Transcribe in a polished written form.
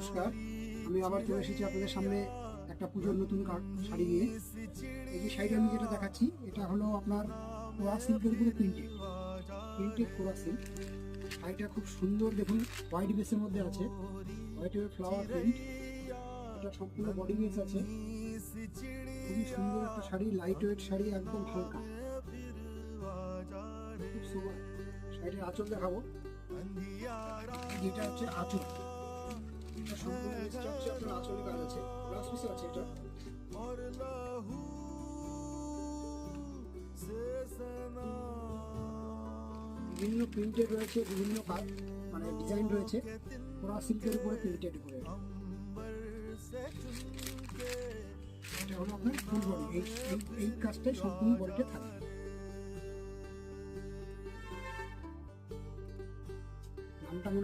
নমস্কার, আমি আবার চলে এসেছি আপনাদের সামনে একটা পুজোর নতুন শাড়ি নিয়ে। এই যে শাড়িটা আমি যেটা দেখাচ্ছি এটা হলো আপনার কোরা সিল্কের উপরে প্রিন্টেড কোরা সিল্ক। শাড়িটা খুব সুন্দর, দেখুন হোয়াইট বেসের মধ্যে আছে, হোয়াইটের ফ্লাওয়ার প্রিন্ট। এটা সম্পূর্ণ বডি বেস আছে, খুবই সুন্দর একটা শাড়ি, লাইট ওয়েট শাড়ি, একদম হালকা, খুব সুন্দর। শাড়ির আঁচল দেখাবো, যেটা হচ্ছে আঁচল, এটা সম্পূর্ণ মিক্সড হচ্ছে, আপনার আঁচলে কাজ আছে, ব্লাউজ পিসে আছে। এটা বিভিন্ন প্রিন্টেড রয়েছে, বিভিন্ন মানে ডিজাইন রয়েছে, পুরা সিল্কের উপরে প্রিন্টেড করে। এটা হলো আপনার ফুল বডি, এই কাজটাই সম্পূর্ণ বডিতে থাকে।